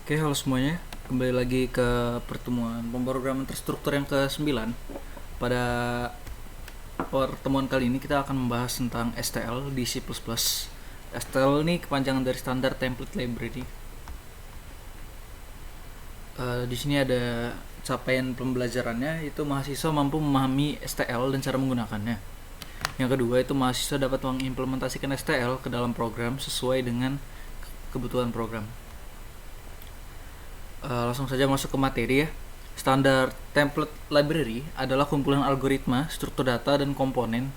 Oke, halo semuanya. Kembali lagi ke pertemuan pemrograman terstruktur yang ke-9. Pada pertemuan kali ini kita akan membahas tentang STL di C++. STL ini kepanjangan dari Standard Template Library. Di sini ada capaian pembelajarannya, itu mahasiswa mampu memahami STL dan cara menggunakannya. Yang kedua, itu mahasiswa dapat mengimplementasikan STL ke dalam program sesuai dengan kebutuhan program. Langsung saja masuk ke materi ya. Standard Template Library adalah kumpulan algoritma, struktur data, dan komponen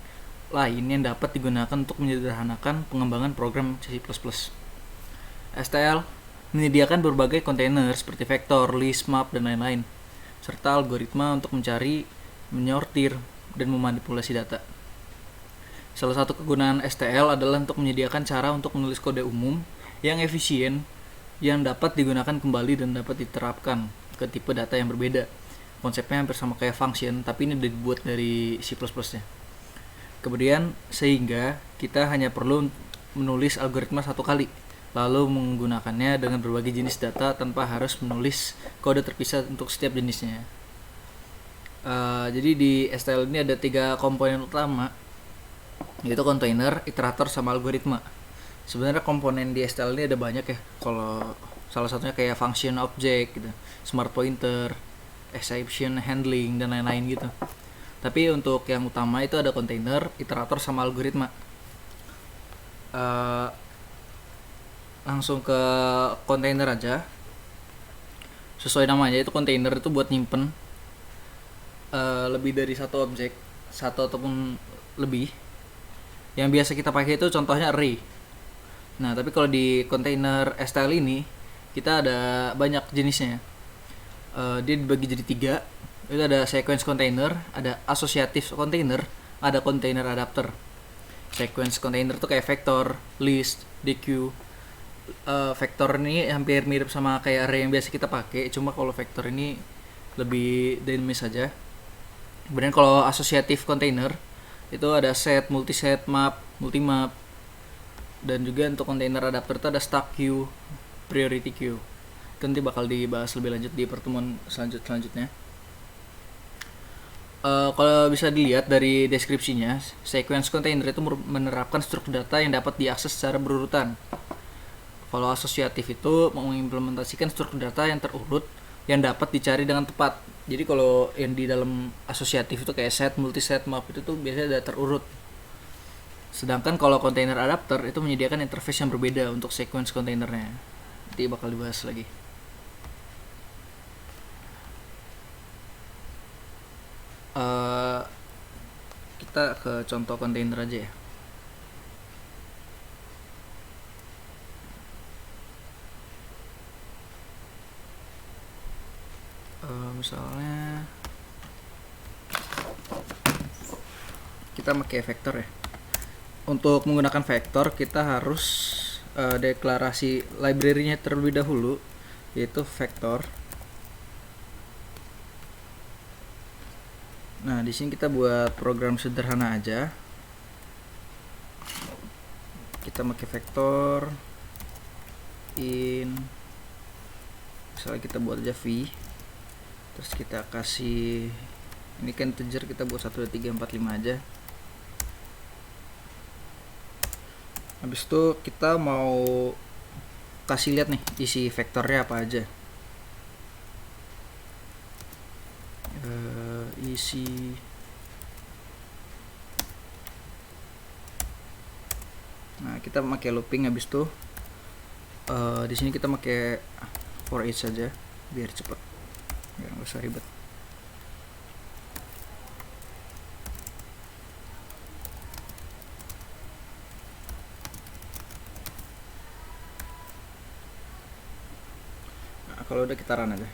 lain yang dapat digunakan untuk menyederhanakan pengembangan program C++. STL menyediakan berbagai kontainer seperti vektor, list, map, dan lain-lain, serta algoritma untuk mencari, menyortir, dan memanipulasi data. Salah satu kegunaan STL adalah untuk menyediakan cara untuk menulis kode umum yang efisien yang dapat digunakan kembali dan dapat diterapkan ke tipe data yang berbeda. Konsepnya hampir sama kayak function, tapi ini dibuat dari C++-nya. Kemudian, sehingga kita hanya perlu menulis algoritma satu kali, lalu menggunakannya dengan berbagai jenis data tanpa harus menulis kode terpisah untuk setiap jenisnya. Jadi di STL ini ada 3 komponen utama, yaitu container, iterator, sama algoritma. Sebenarnya komponen di STL ini ada banyak ya. Kalau salah satunya kayak function object gitu, smart pointer, exception handling, dan lain-lain gitu. Tapi untuk yang utama itu ada container, iterator, sama algoritma. Langsung ke container aja. Sesuai namanya, itu container itu buat nyimpen lebih dari satu objek, satu ataupun lebih. Yang biasa kita pakai itu contohnya array. Nah, tapi kalau di container STL ini kita ada banyak jenisnya. Dia dibagi jadi 3. Itu ada sequence container, ada associative container, ada container adapter. Sequence container itu kayak vector, list, deque. Vector ini hampir mirip sama kayak array yang biasa kita pakai, cuma kalau vector ini lebih dinamis saja. Kemudian kalau associative container itu ada set, multiset, map, multimap. Dan juga untuk container adapter itu ada stack queue, priority queue. Itu nanti bakal dibahas lebih lanjut di pertemuan selanjutnya. Kalau bisa dilihat dari deskripsinya, sequence container itu menerapkan struktur data yang dapat diakses secara berurutan. Kalau asosiatif itu mengimplementasikan struktur data yang terurut yang dapat dicari dengan tepat. Jadi kalau yang di dalam asosiatif itu kayak set, multiset, map itu tuh biasanya ada terurut. Sedangkan kalau container adapter itu menyediakan interface yang berbeda untuk sequence containernya. Nanti bakal dibahas lagi. Kita ke contoh container aja ya. Misalnya kita pakai vektor ya. Untuk menggunakan vektor kita harus deklarasi library-nya terlebih dahulu, yaitu vektor. Nah, di sini kita buat program sederhana aja. Kita pakai vektor in, misalnya kita buat aja v, terus kita kasih ini kan integer, kita buat 1 2 3 4 5 aja. Habis itu kita mau kasih lihat nih isi vektornya apa aja. Isi Nah, kita pakai looping. Habis itu di sini kita pakai for each saja biar cepet, biar nggak usah ribet. Nah, kalau udah kita run aja.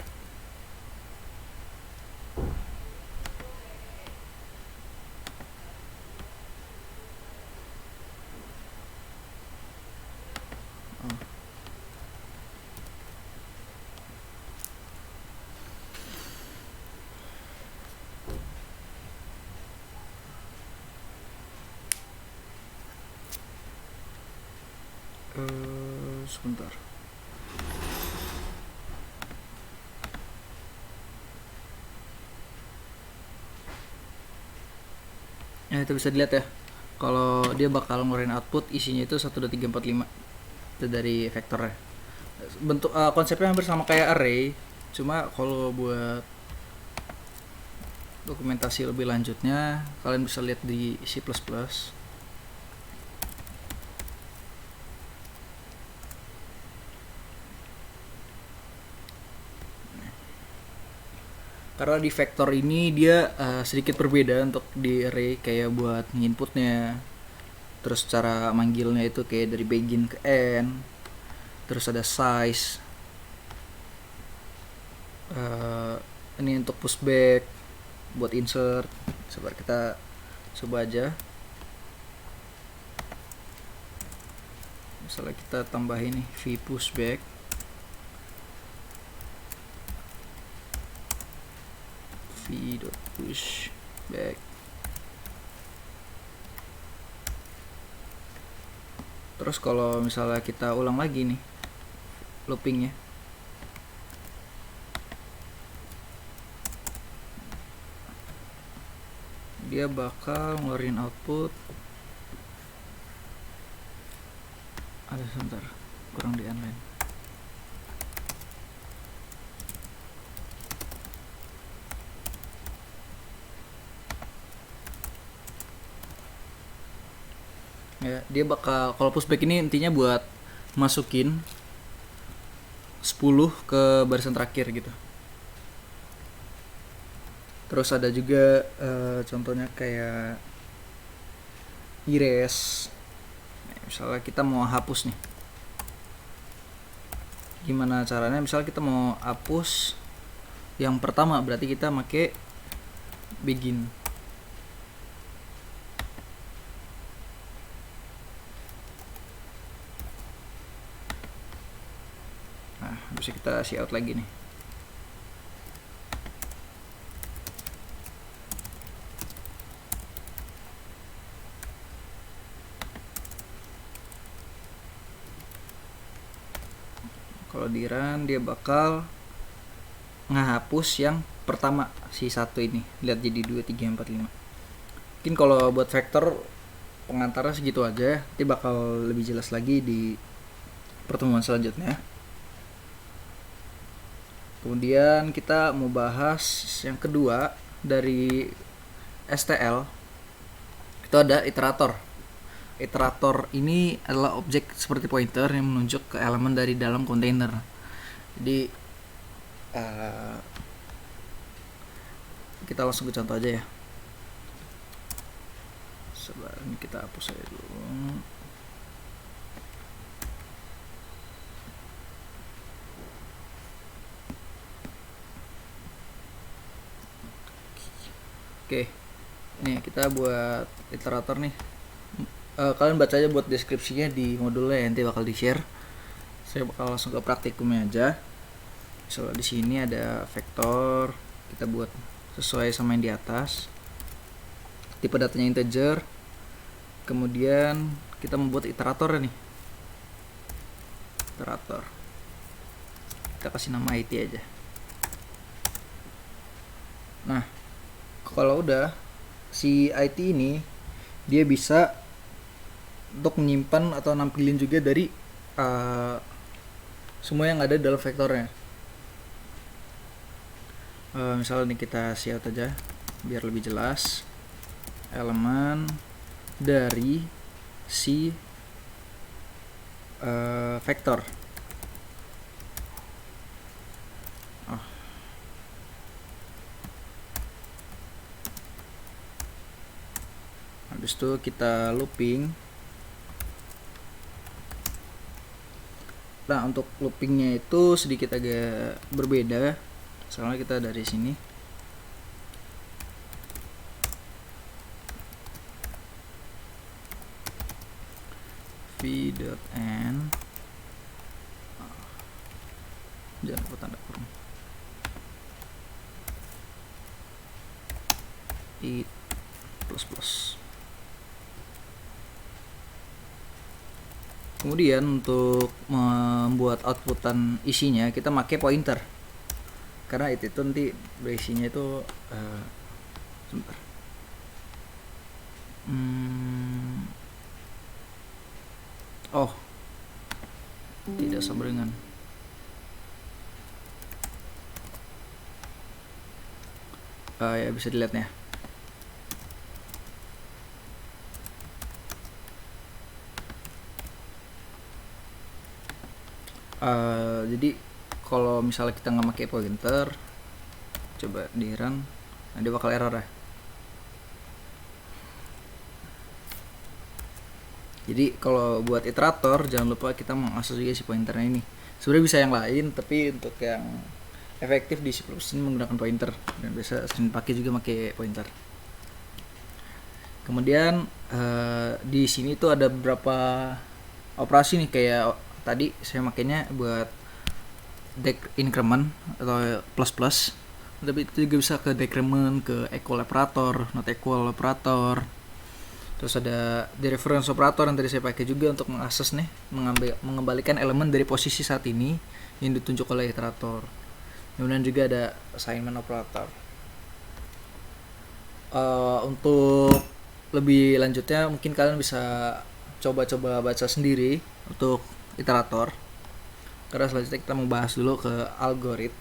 Sebentar. Ya itu bisa dilihat ya. Kalau dia bakal ngeluarin output isinya itu 1 2 3 4 5. Itu dari vektornya. Bentuk konsepnya hampir sama kayak array, cuma kalau buat dokumentasi lebih lanjutnya kalian bisa lihat di C++. Karena di vektor ini dia sedikit berbeda untuk di array, kayak buat inputnya, terus cara manggilnya itu kayak dari begin ke end, terus ada size, ini untuk pushback, buat insert. Coba kita coba aja, misalnya kita tambahin nih v pushback, v.pushback. Terus kalau misalnya kita ulang lagi nih loopingnya, dia bakal ngeluarin output. Ada sebentar, kurang di inline. Ya, dia bakal, kalau pushback ini intinya buat masukin 10 ke barisan terakhir gitu. Terus ada juga contohnya kayak erase. Misalnya kita mau hapus nih, gimana caranya? Misalnya kita mau hapus yang pertama, berarti kita pakai begin. Nah, bisa kita see out lagi nih. Kalau di run dia bakal ngehapus yang pertama, si satu ini. Lihat jadi 2 3 4 5. Mungkin kalau buat vektor pengantarnya segitu aja, nanti bakal lebih jelas lagi di pertemuan selanjutnya. Kemudian kita mau bahas yang kedua dari STL. Itu ada iterator. Iterator ini adalah objek seperti pointer yang menunjuk ke elemen dari dalam kontainer. Jadi kita langsung ke contoh aja ya. Sebentar, ini kita hapus aja dulu. Oke, nih kita buat iterator nih. Kalian baca aja buat deskripsinya di modulnya, nanti bakal di share. Saya bakal langsung ke praktikumnya aja. Misalnya di sini ada vektor, kita buat sesuai sama yang di atas. Tipe datanya integer. Kemudian kita membuat iterator nih. Iterator. Kita kasih nama IT aja. Nah, kalau udah, si IT ini dia bisa untuk menyimpan atau nampilin juga dari semua yang ada dalam vektornya. Misalnya nih kita siap aja biar lebih jelas, elemen dari si vektor. Habis itu kita looping. Nah, untuk loopingnya itu sedikit agak berbeda. Misalnya kita dari sini v.end, jangan lupa tanda kurung, i plus. Kemudian untuk membuat outputan isinya kita pakai pointer, karena itu nanti berisinya itu sebentar. Oh, tidak sebarengan. Ya bisa dilihat ya. Jadi kalau misalnya kita nggak pakai pointer, coba di run, nah dia bakal error ya. Jadi kalau buat iterator jangan lupa kita mengakses juga si pointernya ini. Sebenarnya bisa yang lain, tapi untuk yang efektif di C++ ini menggunakan pointer, dan biasa sering pakai juga pakai pointer. Kemudian di sini tuh ada beberapa operasi nih, kayak tadi saya makainya buat dec increment atau plus plus, tapi itu juga bisa ke decrement, ke equal operator, not equal operator. Terus ada the reference operator yang tadi saya pakai juga untuk mengakses nih, mengembalikan elemen dari posisi saat ini yang ditunjuk oleh iterator. Kemudian juga ada assignment operator. Untuk lebih lanjutnya mungkin kalian bisa coba-coba baca sendiri untuk iterator. Karena selanjutnya kita membahas dulu ke algoritm.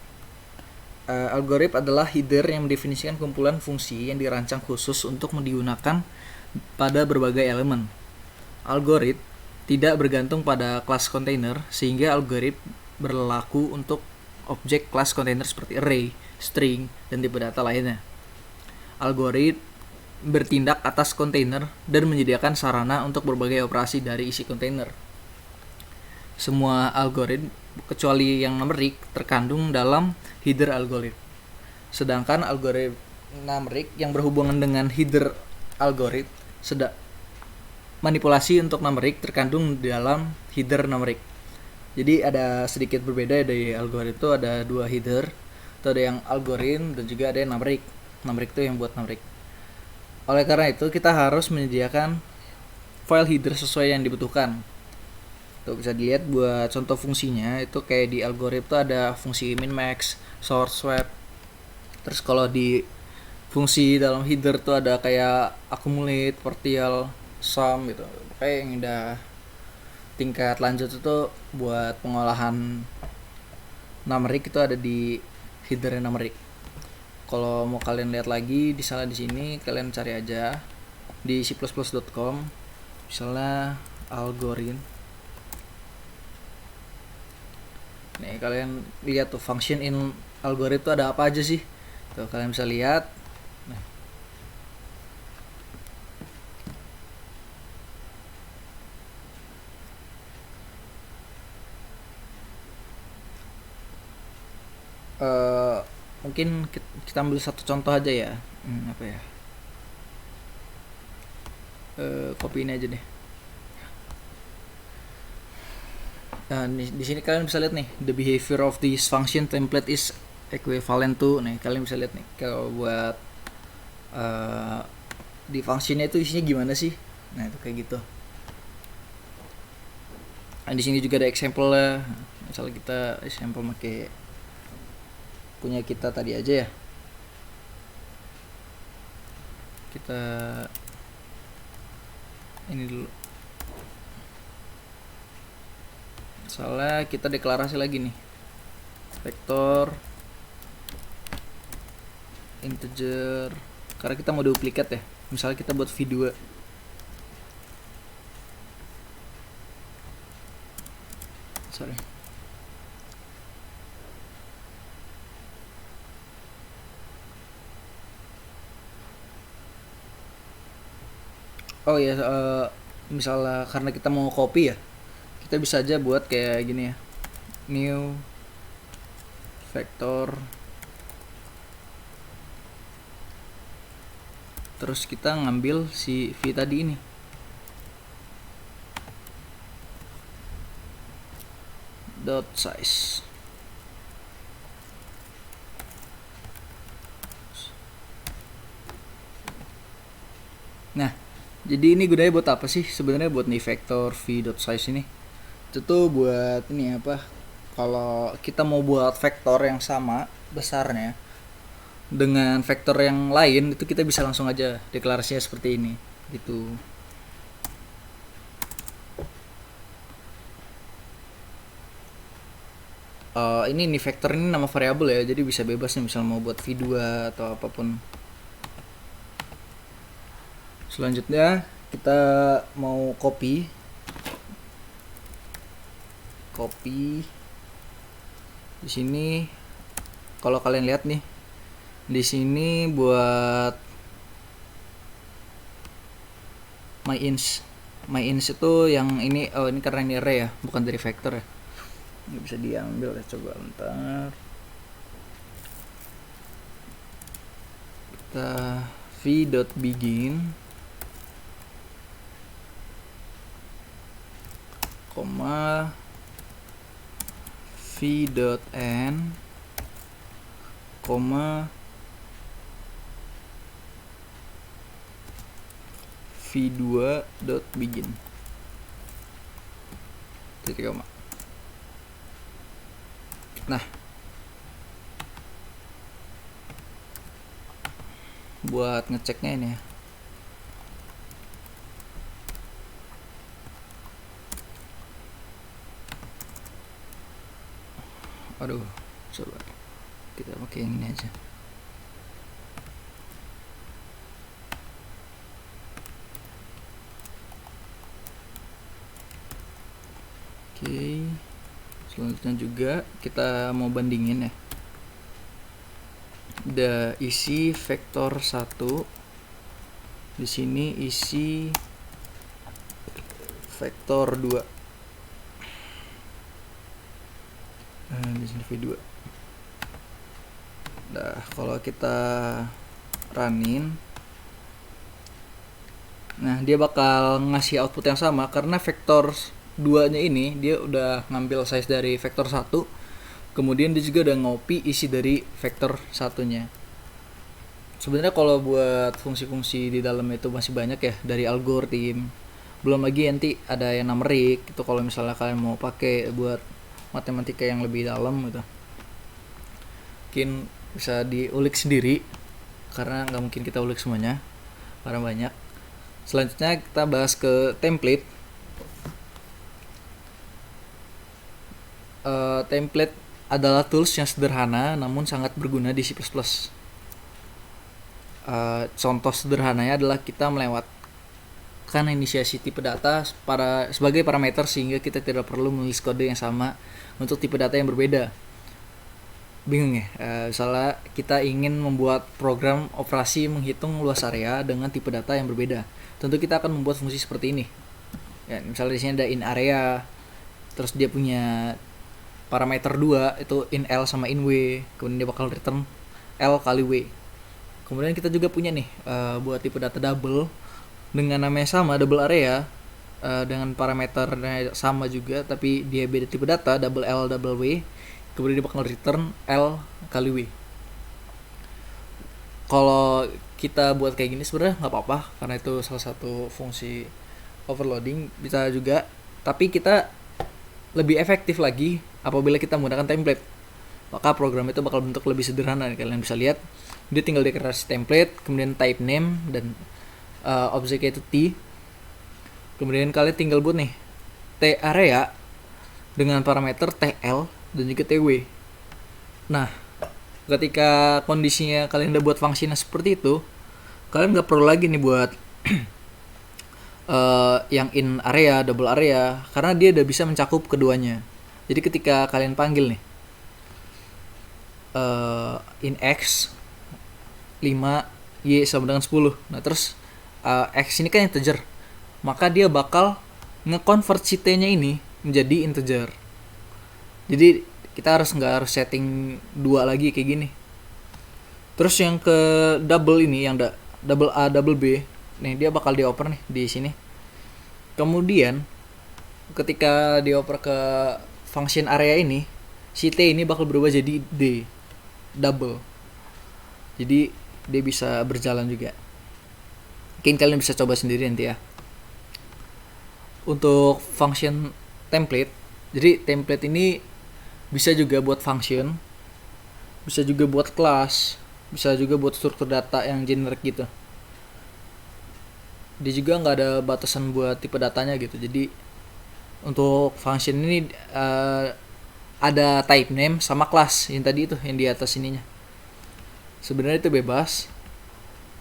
Algoritm adalah header yang mendefinisikan kumpulan fungsi yang dirancang khusus untuk digunakan pada berbagai elemen. Algoritm tidak bergantung pada kelas kontainer, sehingga algoritm berlaku untuk objek kelas kontainer seperti array, string, dan tipe data lainnya. Algoritm bertindak atas kontainer dan menyediakan sarana untuk berbagai operasi dari isi kontainer. Semua algoritm kecuali yang numerik terkandung dalam header algorithm. Sedangkan algoritm numerik yang berhubungan dengan header algorithm manipulasi untuk numerik terkandung dalam header numerik. Jadi ada sedikit berbeda dari algorithm itu, ada dua header. Itu ada yang algorithm dan juga ada yang numerik. Numerik itu yang buat numerik. Oleh karena itu kita harus menyediakan file header sesuai yang dibutuhkan. Tuh bisa dilihat buat contoh fungsinya itu kayak di algorithm itu ada fungsi min max, sort, swap. Terus kalau di fungsi dalam header tuh ada kayak accumulate, partial, sum gitu. Kayak yang udah tingkat lanjut itu buat pengolahan numerik itu ada di header numerik. Kalau mau kalian lihat lagi misalnya di sini kalian cari aja di c++.com misalnya algorithm. Nih kalian lihat tuh function in algorithm itu ada apa aja sih? Tuh kalian bisa lihat. Nah. Mungkin kita ambil satu contoh aja ya. Apa ya? Copy ini aja deh. Nah, di sini kalian bisa lihat nih, the behavior of this function template is equivalent to. Nih, kalian bisa lihat nih kalau buat di functionnya itu isinya gimana sih? Nah, itu kayak gitu. Nah, di sini juga ada example lah. Misalnya kita example pakai punya kita tadi aja ya. Kita ini dulu. Soalnya kita deklarasi lagi nih, vektor integer, karena kita mau duplikat ya. Misalnya kita buat v2, sorry, oh ya, misalnya karena kita mau copy ya, kita bisa aja buat kayak gini ya, new vector, terus kita ngambil si v tadi ini, dot size. Nah, jadi ini gunanya buat apa sih? Sebenarnya buat nih vector v.size ini. Itu tuh buat ini apa? Kalau kita mau buat vektor yang sama besarnya dengan vektor yang lain, itu kita bisa langsung aja deklarasinya seperti ini. gitu. Ini vektor ini nama variabel ya, jadi bisa bebas nih misal mau buat v2 atau apapun. Selanjutnya kita mau copy di sini. Kalau kalian lihat nih di sini buat my ins itu yang ini, ini karena ini array ya, bukan dari vektor ya. Ini bisa diambil ya, coba bentar. Kita v.begin koma v.end koma v2.begin titik koma. Nah, buat ngeceknya ini ya, aduh, coba kita pakai yang ini aja. Oke, selanjutnya juga kita mau bandingin ya. Udah isi vektor 1, di sini isi vektor 2. Di sini v2. Nah, kalau kita running, nah dia bakal ngasih output yang sama karena vektor 2-nya ini dia udah ngambil size dari vektor 1, kemudian dia juga udah ngopi isi dari vektor 1-nya. Sebenarnya kalau buat fungsi-fungsi di dalam itu masih banyak ya, dari algoritma, belum lagi nanti ada yang numerik itu kalau misalnya kalian mau pakai buat matematika yang lebih dalam gitu, mungkin bisa diulik sendiri karena nggak mungkin kita ulik semuanya karena banyak. Selanjutnya kita bahas ke template. Template adalah tools yang sederhana namun sangat berguna di C++. Contoh sederhananya adalah kita melewatkan inisiasi tipe data sebagai parameter sehingga kita tidak perlu menulis kode yang sama untuk tipe data yang berbeda. Bingung ya? Misalnya kita ingin membuat program operasi menghitung luas area dengan tipe data yang berbeda. Tentu kita akan membuat fungsi seperti ini. Ya, misalnya di sini ada in area, terus dia punya parameter 2 itu in L sama in W, kemudian dia bakal return L kali W. Kemudian kita juga punya nih buat tipe data double dengan namanya sama, double area, dengan parameternya sama juga tapi dia beda tipe data, double L double W, kemudian dia bakal return L kali W. Kalau kita buat kayak gini sebenarnya nggak apa-apa karena itu salah satu fungsi overloading bisa juga, tapi kita lebih efektif lagi apabila kita menggunakan template. Maka program itu bakal bentuk lebih sederhana. Kalian bisa lihat dia tinggal deklarasi template, kemudian type name dan objeknya itu T. Kemudian kalian tinggal buat nih T area dengan parameter TL dan juga TW. Nah, ketika kondisinya kalian udah buat fungsinya seperti itu, kalian nggak perlu lagi nih buat yang in area, double area, karena dia udah bisa mencakup keduanya. Jadi ketika kalian panggil nih in X 5 Y sama dengan 10, nah terus X ini kan integer, maka dia bakal nge-convert si T-nya ini menjadi integer. Jadi kita nggak harus setting 2 lagi kayak gini. Terus yang ke double ini, yang double A double B, nih dia bakal dioper nih di sini. Kemudian ketika dioper ke function area ini, si T ini bakal berubah jadi D double. Jadi dia bisa berjalan juga. Mungkin kalian bisa coba sendiri nanti ya. Untuk function template, jadi template ini bisa juga buat function, bisa juga buat class, bisa juga buat struktur data yang generic gitu. dia juga nggak ada batasan buat tipe datanya gitu. Jadi untuk function ini ada type name sama kelas yang tadi itu yang di atas ininya. Sebenarnya itu bebas,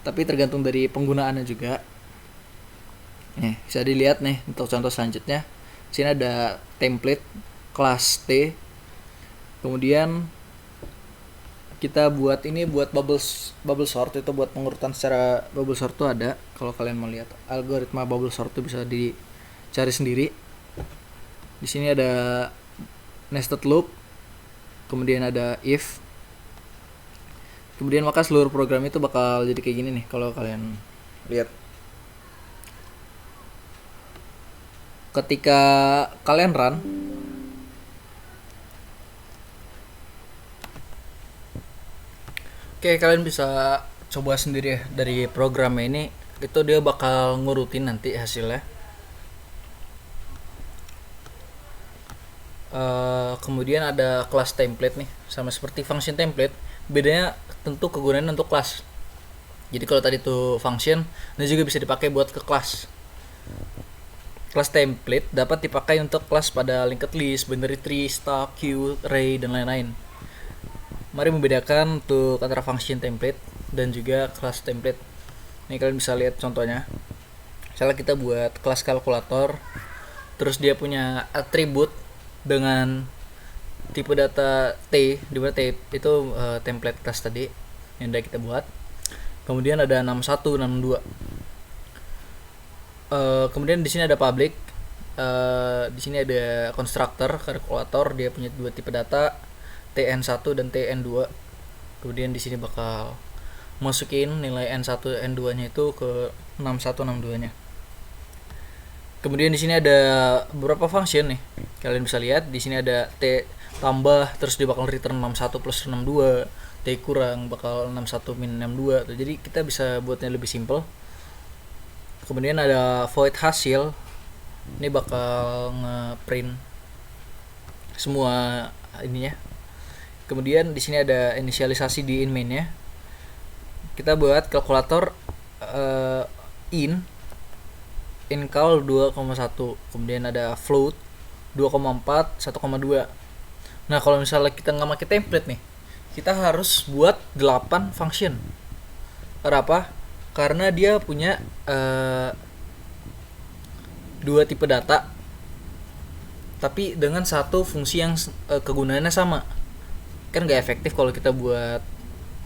tapi tergantung dari penggunaannya juga. Nih bisa dilihat nih untuk contoh selanjutnya. Sini ada template kelas T. Kemudian kita buat ini buat bubble sort, itu buat pengurutan secara bubble sort tuh ada. Kalau kalian mau lihat algoritma bubble sort tuh bisa dicari sendiri. Di sini ada nested loop, kemudian ada if, kemudian maka seluruh program itu bakal jadi kayak gini nih kalau kalian lihat. Ketika kalian run, oke, kalian bisa coba sendiri ya dari program ini, itu dia bakal ngurutin nanti hasilnya. Kemudian ada kelas template nih, sama seperti function template, bedanya tentu kegunaan untuk kelas. Jadi kalau tadi itu function, ini juga bisa dipakai buat ke kelas. Kelas template dapat dipakai untuk kelas pada linked list, binary tree, stack, queue, array, dan lain-lain. Mari membedakan untuk antara function template dan juga kelas template. Ini kalian bisa lihat contohnya. Misalnya kita buat kelas kalkulator, terus dia punya atribut dengan tipe data T, di mana T itu template kelas tadi yang udah kita buat. Kemudian ada 61, 62. Kemudian di sini ada public. Di sini ada constructor kalkulator, dia punya dua tipe data, TN1 dan TN2. Kemudian di sini bakal masukin nilai N1 N2-nya itu ke 61 62-nya. Kemudian di sini ada beberapa function nih. Kalian bisa lihat di sini ada T tambah, terus dia bakal return 61 plus 62, T kurang bakal 61 min 62. Jadi kita bisa buatnya lebih simple. Kemudian ada void hasil. Ini bakal ngeprint semua ininya. Kemudian di sini ada inisialisasi di in main-nya. Kita buat kalkulator incall 2,1, kemudian ada float 2,4, 1,2. Nah kalau misalnya kita nggak pakai template nih, kita harus buat 8 function. Kenapa? Karena dia punya dua tipe data, tapi dengan satu fungsi yang kegunaannya sama. Kan nggak efektif kalau kita buat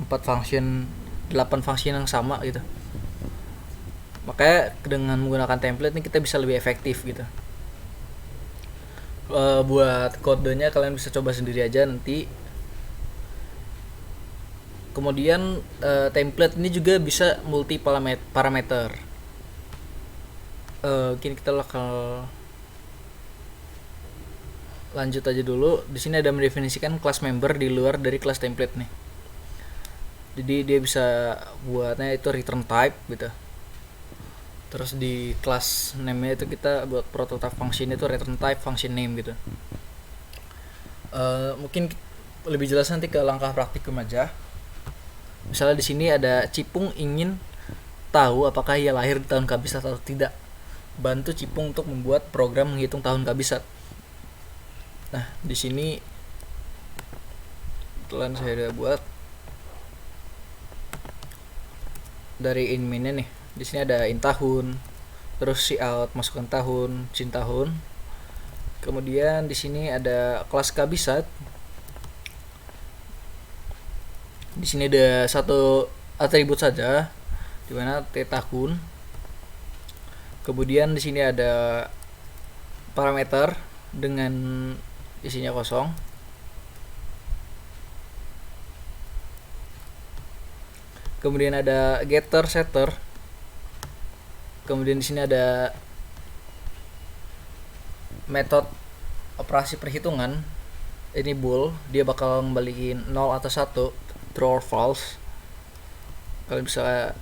4 function, 8 function yang sama gitu. Makanya dengan menggunakan template ini kita bisa lebih efektif gitu. Buat kodenya kalian bisa coba sendiri aja nanti. Kemudian template ini juga bisa multi parameter. Mungkin kita bakal lanjut aja dulu. Di sini ada mendefinisikan kelas member di luar dari kelas template nih. Jadi dia bisa buatnya itu return type gitu. Terus di kelas name-nya itu kita buat prototype function itu return type function name gitu. Mungkin lebih jelas nanti ke langkah praktikum aja. Misalnya di sini ada Cipung ingin tahu apakah ia lahir di tahun kabisat atau tidak. Bantu Cipung untuk membuat program menghitung tahun kabisat. Nah, di sini kebetulan saya udah buat dari in main-nya nih. Di sini ada in tahun, terus cout masukkan tahun, sin tahun. Kemudian di sini ada kelas kabisat. Di sini ada satu atribut saja, di mana T tahun. Kemudian di sini ada parameter dengan isinya kosong. Kemudian ada getter, setter. Kemudian di sini ada metode operasi perhitungan. Ini bool, dia bakal ngembaliin 0 atau 1, true or false. Kalian bisa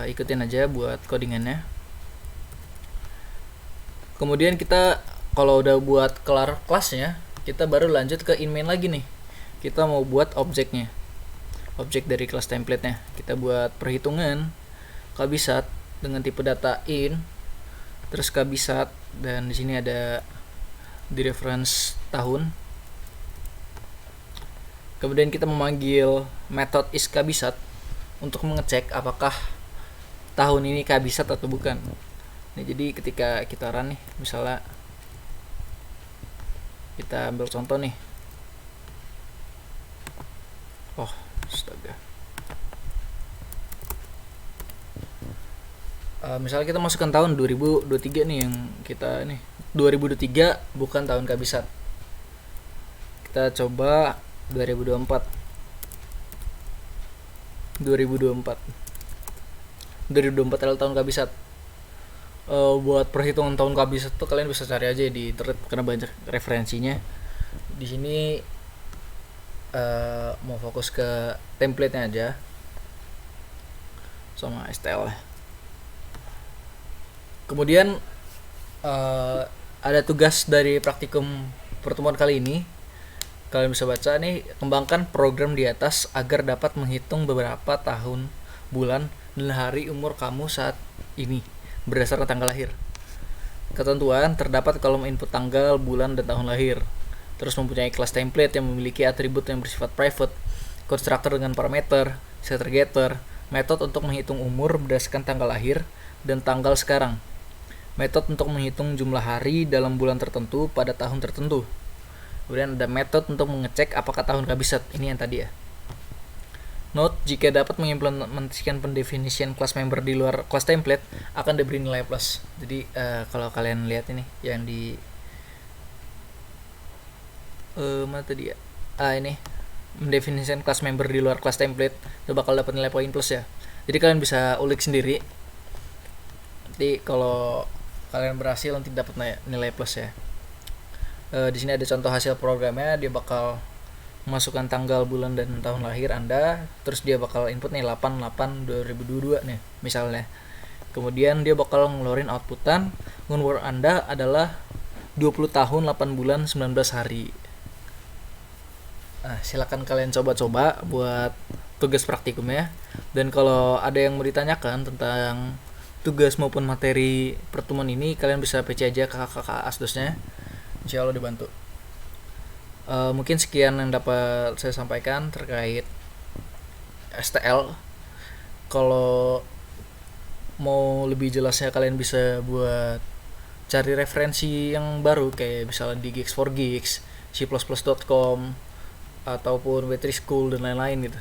ikutin aja buat codingannya. Kemudian kita kalau udah buat kelar kelasnya, kita baru lanjut ke in main lagi nih. Kita mau buat objeknya, objek dari kelas template-nya. Kita buat perhitungan kabisat. dengan tipe data in, terus kabisat, dan di sini ada di reference tahun. Kemudian kita memanggil method isKabisat untuk mengecek apakah tahun ini kabisat atau bukan. Nah, jadi ketika kita run nih, misalnya kita ambil contoh nih. Oh, astaga. Misalnya kita masukkan tahun 2023 nih, yang kita nih 2023 bukan tahun kabisat. Kita coba 2024 adalah tahun kabisat. Buat perhitungan tahun kabisat tuh kalian bisa cari aja di internet karena banyak referensinya. Di sini mau fokus ke template-nya aja sama STL. Kemudian ada tugas dari praktikum pertemuan kali ini. Kalian bisa baca nih, kembangkan program di atas agar dapat menghitung beberapa tahun, bulan, dan hari umur kamu saat ini berdasarkan tanggal lahir. Ketentuan terdapat kolom input tanggal, bulan, dan tahun lahir. Terus mempunyai kelas template yang memiliki atribut yang bersifat private, konstruktor dengan parameter, setter getter, metode untuk menghitung umur berdasarkan tanggal lahir, dan tanggal sekarang. Metode untuk menghitung jumlah hari dalam bulan tertentu pada tahun tertentu. Kemudian ada metode untuk mengecek apakah tahun kabisat. Ini yang tadi ya. Note, jika dapat mengimplementasikan pendefinisian kelas member di luar kelas template, akan diberi nilai plus. Jadi kalau kalian lihat ini yang di mana tadi ya? Ini mendefinisikan kelas member di luar kelas template, itu bakal dapat nilai poin plus ya. Jadi kalian bisa ulik sendiri. Nanti kalau kalian berhasil nanti dapat nilai plus ya. Di sini ada contoh hasil programnya. Dia bakal memasukkan tanggal, bulan, dan tahun lahir Anda. Terus dia bakal input nih 8/8/2022 nih misalnya. Kemudian dia bakal ngeluarin outputan. Umur Anda adalah 20 tahun 8 bulan 19 hari. Nah, silakan kalian coba-coba buat tugas praktikumnya. Dan kalau ada yang mau ditanyakan tentang tugas maupun materi pertemuan ini, kalian bisa PC aja ke kakak asdosnya. Insya Allah dibantu. Mungkin sekian yang dapat saya sampaikan terkait STL. Kalau mau lebih jelasnya kalian bisa buat cari referensi yang baru kayak misalnya di Geeks4Geeks, C++.com, ataupun W3 School dan lain-lain gitu.